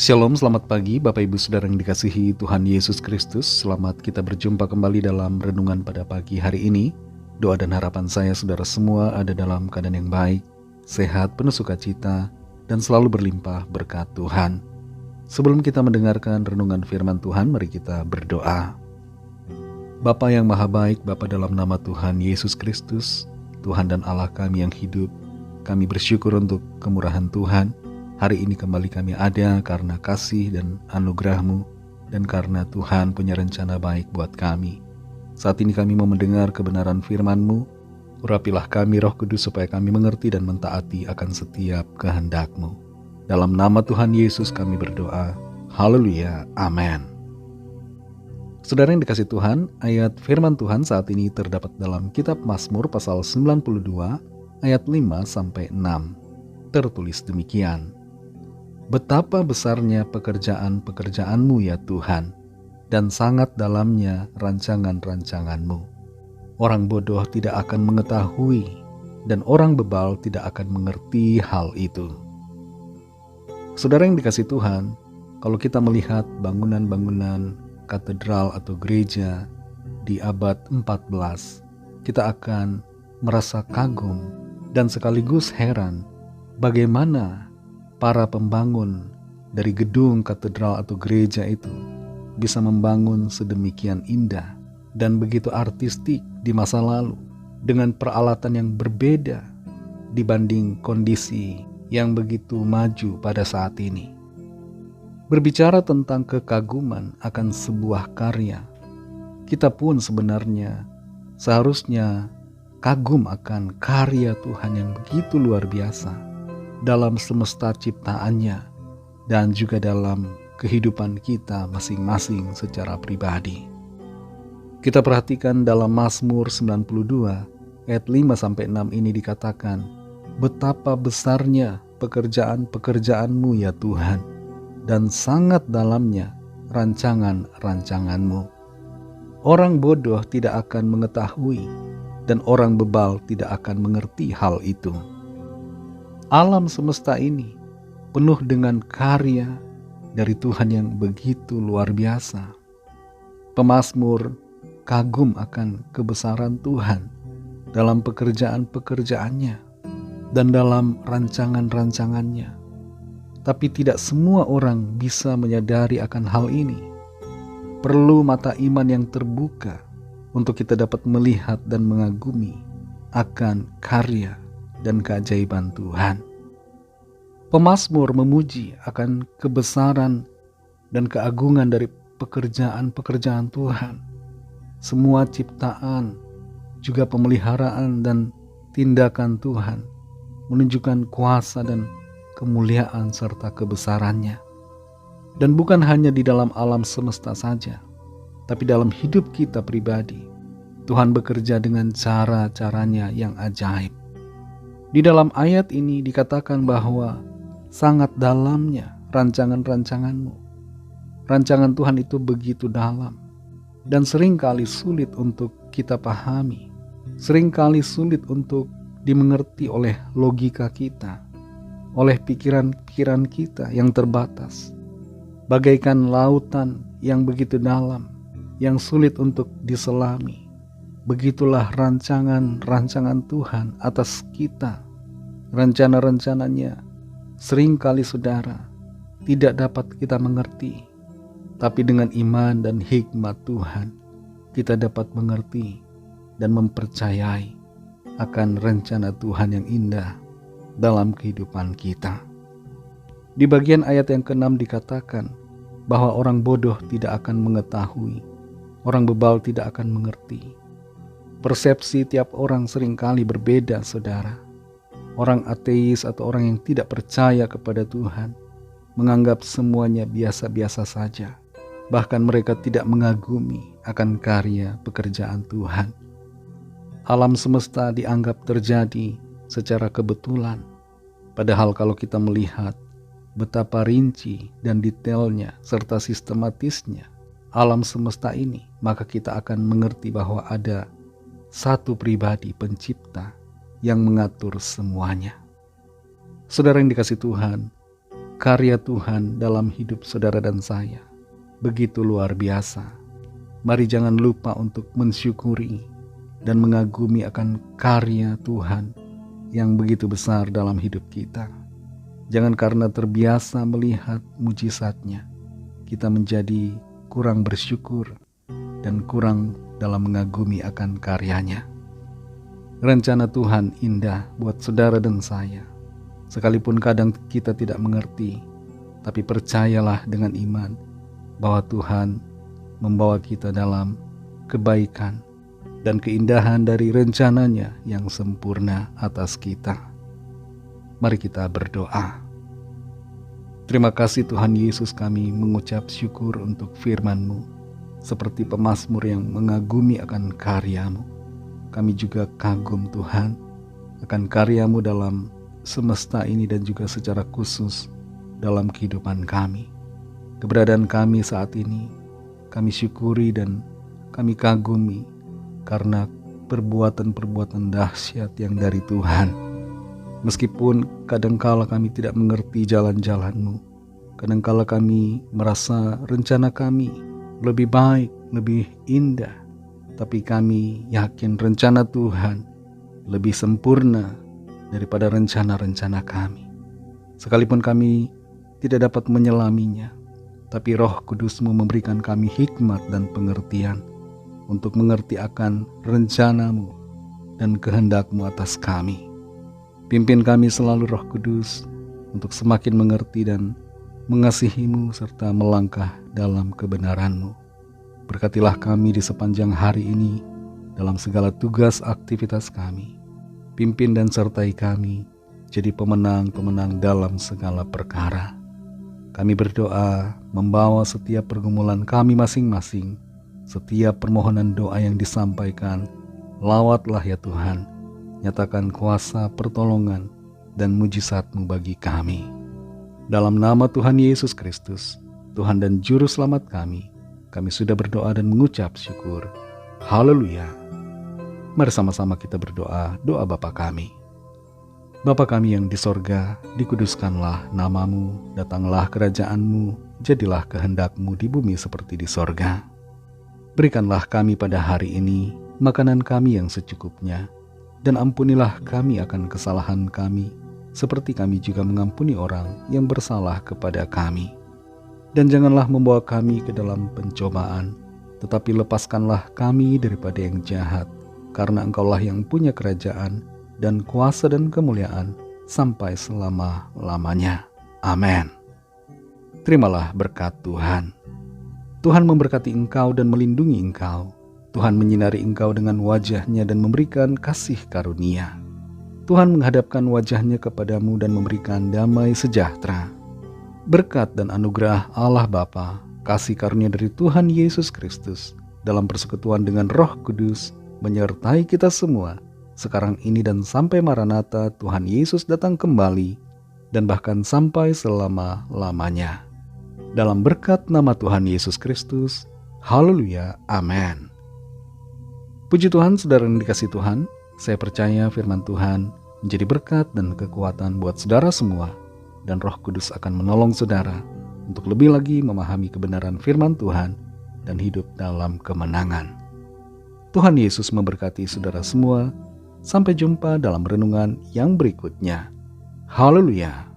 Shalom, selamat pagi Bapak Ibu Saudara yang dikasihi Tuhan Yesus Kristus. Selamat kita berjumpa kembali dalam renungan pada pagi hari ini. Doa dan harapan saya saudara semua ada dalam keadaan yang baik, sehat, penuh sukacita, dan selalu berlimpah berkat Tuhan. Sebelum kita mendengarkan renungan firman Tuhan, mari kita berdoa. Bapa yang maha baik, Bapa dalam nama Tuhan Yesus Kristus, Tuhan dan Allah kami yang hidup, kami bersyukur untuk kemurahan Tuhan. Hari ini kembali kami ada karena kasih dan anugerah-Mu dan karena Tuhan punya rencana baik buat kami. Saat ini kami mau mendengar kebenaran firman-Mu. Urapilah kami Roh Kudus supaya kami mengerti dan mentaati akan setiap kehendak-Mu. Dalam nama Tuhan Yesus kami berdoa. Haleluya. Amin. Saudara yang dikasih Tuhan, ayat firman Tuhan saat ini terdapat dalam kitab Mazmur pasal 92 ayat 5-6. Tertulis demikian. Betapa besarnya pekerjaan-pekerjaan-Mu ya Tuhan, dan sangat dalamnya rancangan-rancangan-Mu. Orang bodoh tidak akan mengetahui, dan orang bebal tidak akan mengerti hal itu. Saudara yang dikasih Tuhan, kalau kita melihat bangunan-bangunan katedral atau gereja di abad 14, kita akan merasa kagum dan sekaligus heran bagaimana para pembangun dari gedung katedral atau gereja itu bisa membangun sedemikian indah dan begitu artistik di masa lalu dengan peralatan yang berbeda dibanding kondisi yang begitu maju pada saat ini. Berbicara tentang kekaguman akan sebuah karya, kita pun sebenarnya seharusnya kagum akan karya Tuhan yang begitu luar biasa dalam semesta ciptaannya dan juga dalam kehidupan kita masing-masing secara pribadi. Kita perhatikan dalam Mazmur 92 ayat 5-6 ini dikatakan, betapa besarnya pekerjaan-pekerjaan-Mu ya Tuhan, dan sangat dalamnya rancangan-rancangan-Mu. Orang bodoh tidak akan mengetahui, dan orang bebal tidak akan mengerti hal itu. Alam semesta ini penuh dengan karya dari Tuhan yang begitu luar biasa. Pemazmur kagum akan kebesaran Tuhan dalam pekerjaan-pekerjaannya dan dalam rancangan-rancangannya. Tapi tidak semua orang bisa menyadari akan hal ini. Perlu mata iman yang terbuka untuk kita dapat melihat dan mengagumi akan karya dan keajaiban Tuhan. Pemazmur memuji akan kebesaran dan keagungan dari pekerjaan-pekerjaan Tuhan. Semua ciptaan, juga pemeliharaan dan tindakan Tuhan menunjukkan kuasa dan kemuliaan serta kebesarannya. Dan bukan hanya di dalam alam semesta saja, tapi dalam hidup kita pribadi, Tuhan bekerja dengan cara-caranya yang ajaib. Di dalam ayat ini dikatakan bahwa sangat dalamnya rancangan-rancangan-Mu. Rancangan Tuhan itu begitu dalam dan seringkali sulit untuk kita pahami. Seringkali sulit untuk dimengerti oleh logika kita, oleh pikiran-pikiran kita yang terbatas. Bagaikan lautan yang begitu dalam, yang sulit untuk diselami. Begitulah rancangan-rancangan Tuhan atas kita. Rencana-rencananya seringkali saudara tidak dapat kita mengerti. Tapi dengan iman dan hikmat Tuhan, kita dapat mengerti dan mempercayai akan rencana Tuhan yang indah dalam kehidupan kita. Di bagian ayat yang ke-6 dikatakan bahwa orang bodoh tidak akan mengetahui, orang bebal tidak akan mengerti. Persepsi tiap orang seringkali berbeda, saudara. Orang ateis atau orang yang tidak percaya kepada Tuhan menganggap semuanya biasa-biasa saja. Bahkan mereka tidak mengagumi akan karya pekerjaan Tuhan. Alam semesta dianggap terjadi secara kebetulan. Padahal kalau kita melihat betapa rinci dan detailnya serta sistematisnya alam semesta ini, maka kita akan mengerti bahwa ada satu pribadi pencipta yang mengatur semuanya. Saudara yang dikasih Tuhan, karya Tuhan dalam hidup saudara dan saya begitu luar biasa. Mari jangan lupa untuk mensyukuri dan mengagumi akan karya Tuhan yang begitu besar dalam hidup kita. Jangan karena terbiasa melihat mujizatnya, kita menjadi kurang bersyukur dan kurang dalam mengagumi akan karyanya. Rencana Tuhan indah buat saudara dan saya. Sekalipun kadang kita tidak mengerti, tapi percayalah dengan iman bahwa Tuhan membawa kita dalam kebaikan dan keindahan dari rencananya yang sempurna atas kita. Mari kita berdoa. Terima kasih Tuhan Yesus, kami mengucap syukur untuk firman-Mu. Seperti pemazmur yang mengagumi akan karya-Mu, kami juga kagum Tuhan akan karya-Mu dalam semesta ini dan juga secara khusus dalam kehidupan kami. Keberadaan kami saat ini, kami syukuri dan kami kagumi karena perbuatan-perbuatan dahsyat yang dari Tuhan. Meskipun kadangkala kami tidak mengerti jalan-jalan-Mu, kadangkala kami merasa rencana kami lebih baik, lebih indah, tapi kami yakin rencana Tuhan lebih sempurna daripada rencana-rencana kami. Sekalipun kami tidak dapat menyelaminya, tapi Roh Kudus-Mu memberikan kami hikmat dan pengertian untuk mengerti akan rencana-Mu dan kehendak-Mu atas kami. Pimpin kami selalu Roh Kudus untuk semakin mengerti dan mengasihi-Mu serta melangkah dalam kebenaran-Mu. Berkatilah kami di sepanjang hari ini dalam segala tugas aktivitas kami. Pimpin dan sertai kami jadi pemenang-pemenang dalam segala perkara. Kami berdoa membawa setiap pergumulan kami masing-masing, setiap permohonan doa yang disampaikan, lawatlah ya Tuhan, nyatakan kuasa pertolongan dan mujizat-Mu bagi kami. Dalam nama Tuhan Yesus Kristus, Tuhan dan Juru Selamat kami sudah berdoa dan mengucap syukur. Haleluya. Mari sama-sama kita berdoa, doa Bapa kami. Bapa kami yang di sorga, dikuduskanlah nama-Mu, datanglah kerajaan-Mu, jadilah kehendak-Mu di bumi seperti di sorga. Berikanlah kami pada hari ini makanan kami yang secukupnya, dan ampunilah kami akan kesalahan kami, seperti kami juga mengampuni orang yang bersalah kepada kami. Dan janganlah membawa kami ke dalam pencobaan, tetapi lepaskanlah kami daripada yang jahat, karena Engkaulah yang punya kerajaan dan kuasa dan kemuliaan sampai selama-lamanya. Amin. Terimalah berkat Tuhan. Tuhan memberkati engkau dan melindungi engkau. Tuhan menyinari engkau dengan wajah-Nya dan memberikan kasih karunia. Tuhan menghadapkan wajah-Nya kepadamu dan memberikan damai sejahtera. Berkat dan anugerah Allah Bapa, kasih karunia dari Tuhan Yesus Kristus, dalam persekutuan dengan Roh Kudus, menyertai kita semua, sekarang ini dan sampai Maranatha Tuhan Yesus datang kembali, dan bahkan sampai selama-lamanya. Dalam berkat nama Tuhan Yesus Kristus, haleluya, amin. Puji Tuhan, saudara yang dikasihi Tuhan, saya percaya firman Tuhan menjadi berkat dan kekuatan buat saudara semua, dan Roh Kudus akan menolong saudara untuk lebih lagi memahami kebenaran firman Tuhan dan hidup dalam kemenangan. Tuhan Yesus memberkati saudara semua. Sampai jumpa dalam renungan yang berikutnya. Haleluya.